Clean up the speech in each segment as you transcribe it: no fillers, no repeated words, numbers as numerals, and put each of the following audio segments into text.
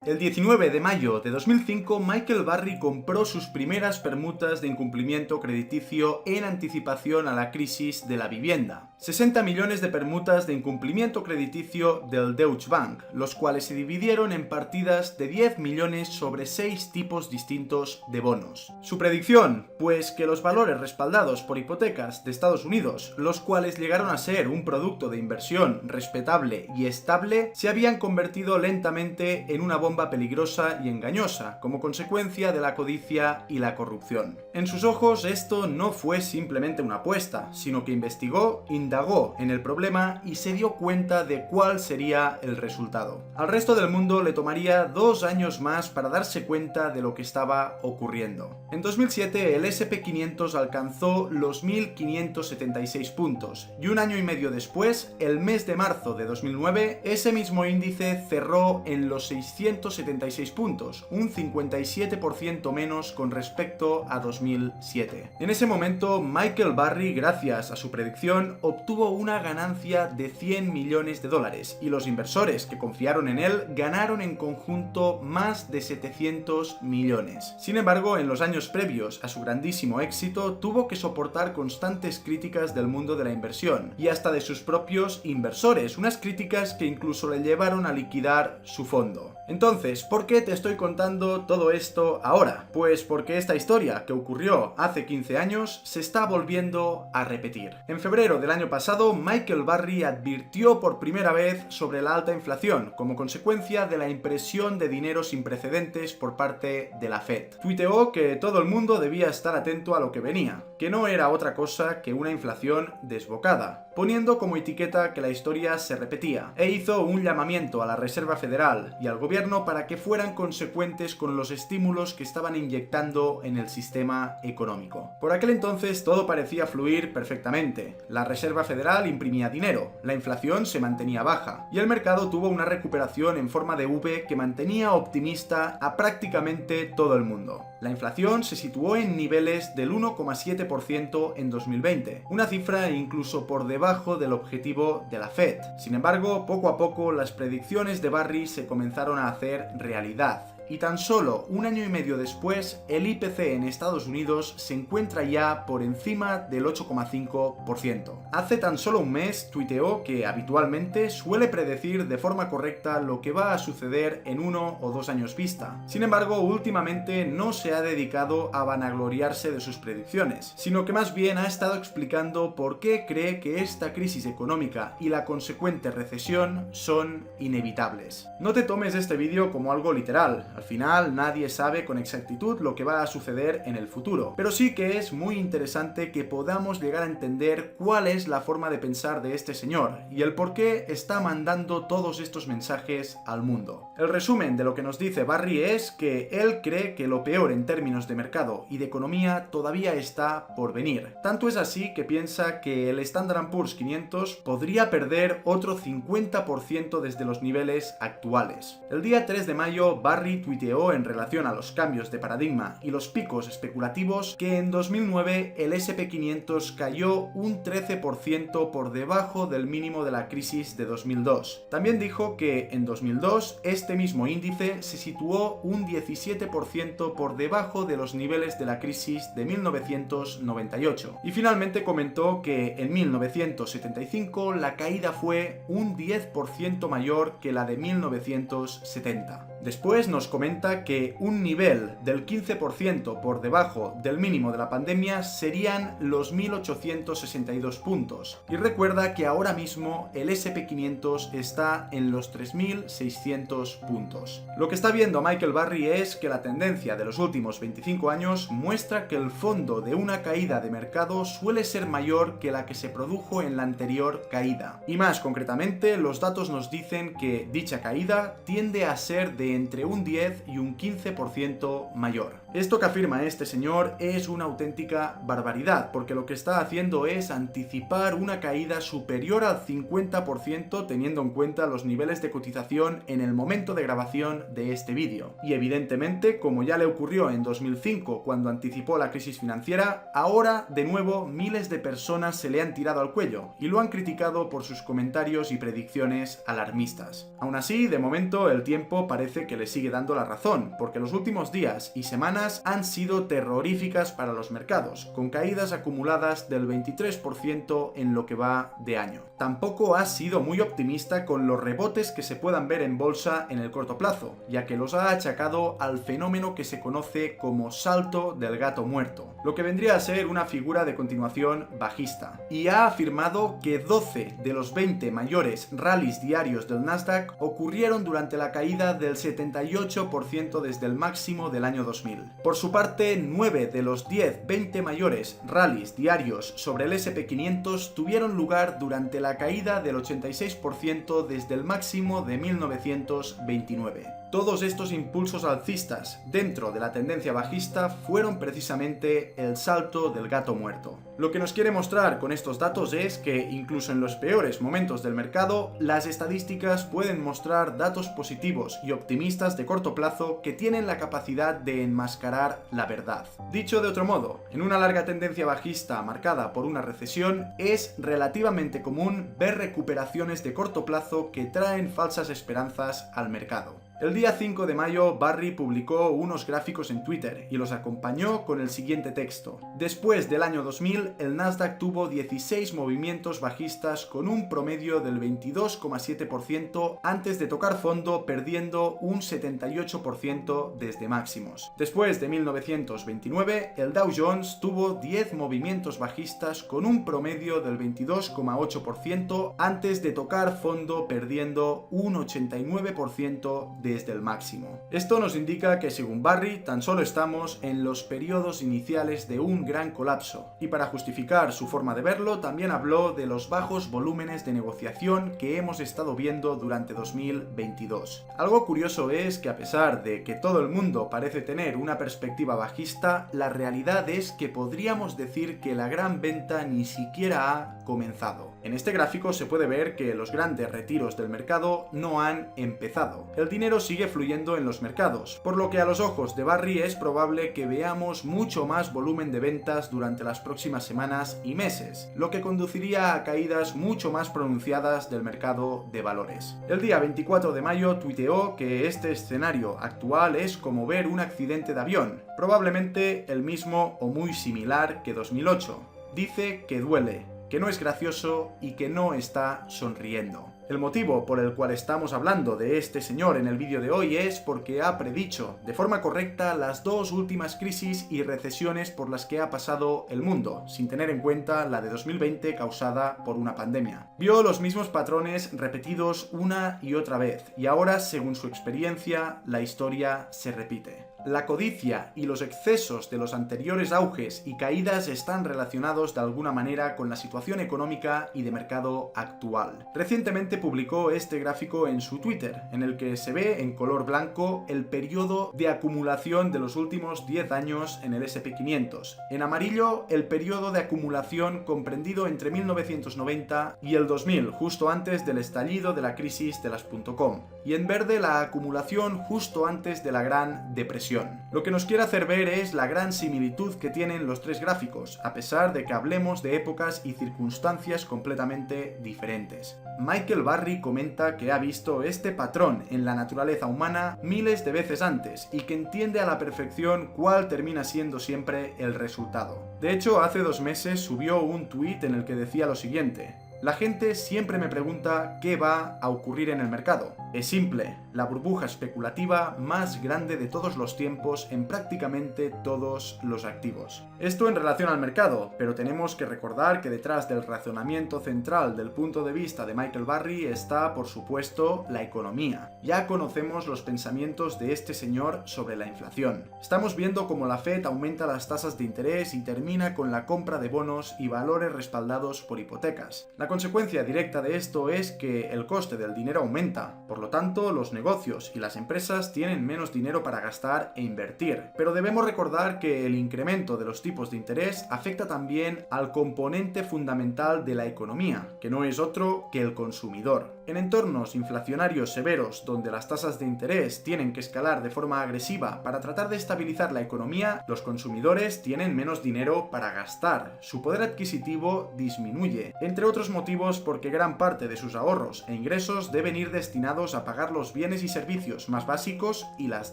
El 19 de mayo de 2005, Michael Burry compró sus primeras permutas de incumplimiento crediticio en anticipación a la crisis de la vivienda. 60 millones de permutas de incumplimiento crediticio del Deutsche Bank, los cuales se dividieron en partidas de 10 millones sobre 6 tipos distintos de bonos. Su predicción, pues que los valores respaldados por hipotecas de Estados Unidos, los cuales llegaron a ser un producto de inversión respetable y estable, se habían convertido lentamente en una bomba peligrosa y engañosa, como consecuencia de la codicia y la corrupción. En sus ojos esto no fue simplemente una apuesta, sino que investigó, indagó en el problema y se dio cuenta de cuál sería el resultado. Al resto del mundo le tomaría 2 años más para darse cuenta de lo que estaba ocurriendo. En 2007 el S&P 500 alcanzó los 1.576 puntos y un año y medio después, el mes de marzo de 2009, ese mismo índice cerró en los 676 puntos, un 57% menos con respecto a 2007. En ese momento, Michael Burry, gracias a su predicción, obtuvo una ganancia de 100 millones de dólares y los inversores que confiaron en él ganaron en conjunto más de 700 millones. Sin embargo, en los años previos a su grandísimo éxito, tuvo que soportar constantes críticas del mundo de la inversión y hasta de sus propios inversores, unas críticas que incluso le llevaron a liquidar su fondo. Entonces, ¿por qué te estoy contando todo esto ahora? Pues porque esta historia, que ocurrió hace 15 años, se está volviendo a repetir. En febrero del año pasado, Michael Burry advirtió por primera vez sobre la alta inflación, como consecuencia de la impresión de dinero sin precedentes por parte de la Fed. Tuiteó que todo el mundo debía estar atento a lo que venía, que no era otra cosa que una inflación desbocada, poniendo como etiqueta que la historia se repetía, e hizo un llamamiento a la Reserva Federal y al gobierno para que fueran consecuentes con los estímulos que estaban inyectando en el sistema económico. Por aquel entonces todo parecía fluir perfectamente. La Reserva Federal imprimía dinero, la inflación se mantenía baja y el mercado tuvo una recuperación en forma de V que mantenía optimista a prácticamente todo el mundo. La inflación se situó en niveles del 1,7% en 2020, una cifra incluso por debajo del objetivo de la Fed. Sin embargo, poco a poco las predicciones de Burry se comenzaron a hacer realidad. Y tan solo un año y medio después, el IPC en Estados Unidos se encuentra ya por encima del 8,5%. Hace tan solo un mes tuiteó que habitualmente suele predecir de forma correcta lo que va a suceder en 1 o 2 años vista. Sin embargo, últimamente no se ha dedicado a vanagloriarse de sus predicciones, sino que más bien ha estado explicando por qué cree que esta crisis económica y la consecuente recesión son inevitables. No te tomes este vídeo como algo literal. Al final nadie sabe con exactitud lo que va a suceder en el futuro, pero sí que es muy interesante que podamos llegar a entender cuál es la forma de pensar de este señor y el por qué está mandando todos estos mensajes al mundo. El resumen de lo que nos dice Burry es que él cree que lo peor en términos de mercado y de economía todavía está por venir. Tanto es así que piensa que el Standard & Poor's 500 podría perder otro 50% desde los niveles actuales. El día 3 de mayo, Burry tuiteó en relación a los cambios de paradigma y los picos especulativos que en 2009 el S&P 500 cayó un 13% por debajo del mínimo de la crisis de 2002. También dijo que en 2002 este mismo índice se situó un 17% por debajo de los niveles de la crisis de 1998. Y finalmente comentó que en 1975 la caída fue un 10% mayor que la de 1970. Después nos comenta que un nivel del 15% por debajo del mínimo de la pandemia serían los 1.862 puntos. Y recuerda que ahora mismo el S&P 500 está en los 3.600 puntos. Lo que está viendo Michael Burry es que la tendencia de los últimos 25 años muestra que el fondo de una caída de mercado suele ser mayor que la que se produjo en la anterior caída. Y más concretamente, los datos nos dicen que dicha caída tiende a ser de entre un 10 y un 15% mayor. Esto que afirma este señor es una auténtica barbaridad, porque lo que está haciendo es anticipar una caída superior al 50% teniendo en cuenta los niveles de cotización en el momento de grabación de este vídeo. Y evidentemente, como ya le ocurrió en 2005 cuando anticipó la crisis financiera, ahora de nuevo miles de personas se le han tirado al cuello y lo han criticado por sus comentarios y predicciones alarmistas. Aún así, de momento el tiempo parece que le sigue dando la razón, porque los últimos días y semanas han sido terroríficas para los mercados, con caídas acumuladas del 23% en lo que va de año. Tampoco ha sido muy optimista con los rebotes que se puedan ver en bolsa en el corto plazo, ya que los ha achacado al fenómeno que se conoce como salto del gato muerto, lo que vendría a ser una figura de continuación bajista, y ha afirmado que 12 de los 20 mayores rallies diarios del Nasdaq ocurrieron durante la caída del 78% desde el máximo del año 2000. Por su parte, 9 de los 10-20 mayores rallies diarios sobre el S&P 500 tuvieron lugar durante la caída del 86% desde el máximo de 1929. Todos estos impulsos alcistas dentro de la tendencia bajista fueron precisamente el salto del gato muerto. Lo que nos quiere mostrar con estos datos es que incluso en los peores momentos del mercado, las estadísticas pueden mostrar datos positivos y optimistas de corto plazo que tienen la capacidad de enmascarar la verdad. Dicho de otro modo, en una larga tendencia bajista marcada por una recesión, es relativamente común ver recuperaciones de corto plazo que traen falsas esperanzas al mercado. El día 5 de mayo, Barry publicó unos gráficos en Twitter y los acompañó con el siguiente texto. Después del año 2000, el Nasdaq tuvo 16 movimientos bajistas con un promedio del 22,7% antes de tocar fondo, perdiendo un 78% desde máximos. Después de 1929, el Dow Jones tuvo 10 movimientos bajistas con un promedio del 22,8% antes de tocar fondo, perdiendo un 89% desde el máximo. Esto nos indica que, según Barry, tan solo estamos en los periodos iniciales de un gran colapso, y para justificar su forma de verlo, también habló de los bajos volúmenes de negociación que hemos estado viendo durante 2022. Algo curioso es que, a pesar de que todo el mundo parece tener una perspectiva bajista, la realidad es que podríamos decir que la gran venta ni siquiera ha comenzado. En este gráfico se puede ver que los grandes retiros del mercado no han empezado. El dinero sigue fluyendo en los mercados, por lo que a los ojos de Barry es probable que veamos mucho más volumen de ventas durante las próximas semanas y meses, lo que conduciría a caídas mucho más pronunciadas del mercado de valores. El día 24 de mayo tuiteó que este escenario actual es como ver un accidente de avión, probablemente el mismo o muy similar que 2008. Dice que duele, que no es gracioso y que no está sonriendo. El motivo por el cual estamos hablando de este señor en el vídeo de hoy es porque ha predicho de forma correcta las dos últimas crisis y recesiones por las que ha pasado el mundo, sin tener en cuenta la de 2020 causada por una pandemia. Vio los mismos patrones repetidos una y otra vez, y ahora, según su experiencia, la historia se repite. La codicia y los excesos de los anteriores auges y caídas están relacionados de alguna manera con la situación económica y de mercado actual. Recientemente publicó este gráfico en su Twitter, en el que se ve en color blanco el periodo de acumulación de los últimos 10 años en el S&P 500. En amarillo, el periodo de acumulación comprendido entre 1990 y el 2000, justo antes del estallido de la crisis de las .com. Y en verde, la acumulación justo antes de la Gran Depresión. Lo que nos quiere hacer ver es la gran similitud que tienen los tres gráficos, a pesar de que hablemos de épocas y circunstancias completamente diferentes. Michael Barry comenta que ha visto este patrón en la naturaleza humana miles de veces antes y que entiende a la perfección cuál termina siendo siempre el resultado. De hecho, hace 2 meses subió un tuit en el que decía lo siguiente: la gente siempre me pregunta qué va a ocurrir en el mercado. Es simple, la burbuja especulativa más grande de todos los tiempos en prácticamente todos los activos. Esto en relación al mercado, pero tenemos que recordar que detrás del razonamiento central del punto de vista de Michael Barry está, por supuesto, la economía. Ya conocemos los pensamientos de este señor sobre la inflación. Estamos viendo cómo la Fed aumenta las tasas de interés y termina con la compra de bonos y valores respaldados por hipotecas. La consecuencia directa de esto es que el coste del dinero aumenta, por Por lo tanto, los negocios y las empresas tienen menos dinero para gastar e invertir. Pero debemos recordar que el incremento de los tipos de interés afecta también al componente fundamental de la economía, que no es otro que el consumidor. En entornos inflacionarios severos donde las tasas de interés tienen que escalar de forma agresiva para tratar de estabilizar la economía, los consumidores tienen menos dinero para gastar, su poder adquisitivo disminuye, entre otros motivos porque gran parte de sus ahorros e ingresos deben ir destinados a pagar los bienes y servicios más básicos y las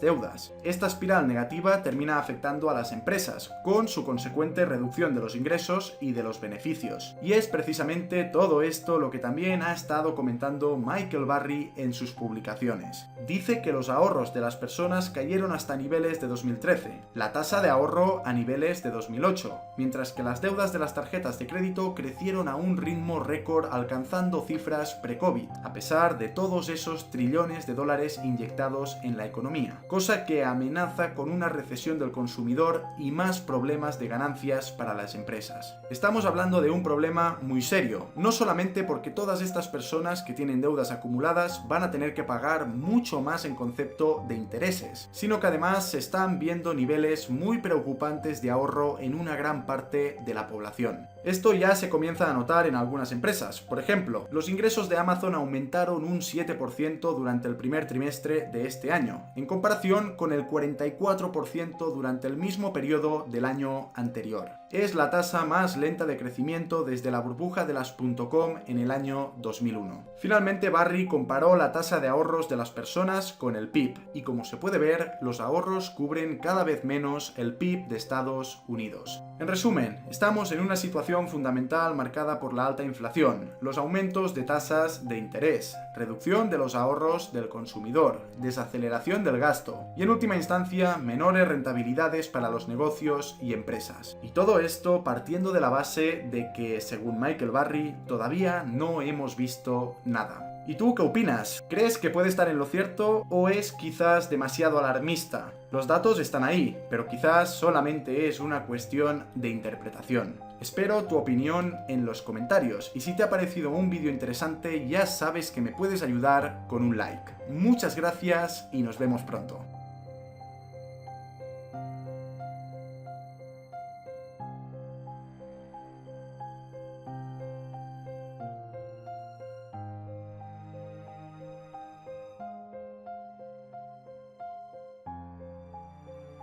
deudas. Esta espiral negativa termina afectando a las empresas, con su consecuente reducción de los ingresos y de los beneficios. Y es precisamente todo esto lo que también ha estado comentando Michael Burry en sus publicaciones. Dice que los ahorros de las personas cayeron hasta niveles de 2013, la tasa de ahorro a niveles de 2008, mientras que las deudas de las tarjetas de crédito crecieron a un ritmo récord alcanzando cifras pre-COVID, a pesar de todos esos trillones de dólares inyectados en la economía, cosa que amenaza con una recesión del consumidor y más problemas de ganancias para las empresas. Estamos hablando de un problema muy serio, no solamente porque todas estas personas que tienen deudas acumuladas van a tener que pagar mucho más en concepto de intereses, sino que además se están viendo niveles muy preocupantes de ahorro en una gran parte de la población. Esto ya se comienza a notar en algunas empresas. Por ejemplo, los ingresos de Amazon aumentaron un 7% durante el primer trimestre de este año, en comparación con el 44% durante el mismo periodo del año anterior. Es la tasa más lenta de crecimiento desde la burbuja de las .com en el año 2001. Finalmente, Burry comparó la tasa de ahorros de las personas con el PIB, y como se puede ver, los ahorros cubren cada vez menos el PIB de Estados Unidos. En resumen, estamos en una situación fundamental marcada por la alta inflación, los aumentos de tasas de interés, reducción de los ahorros del consumidor, desaceleración del gasto y en última instancia menores rentabilidades para los negocios y empresas. Y todo esto partiendo de la base de que, según Michael Burry, todavía no hemos visto nada. ¿Y tú qué opinas? ¿Crees que puede estar en lo cierto o es quizás demasiado alarmista? Los datos están ahí, pero quizás solamente es una cuestión de interpretación. Espero tu opinión en los comentarios y si te ha parecido un vídeo interesante ya sabes que me puedes ayudar con un like. Muchas gracias y nos vemos pronto.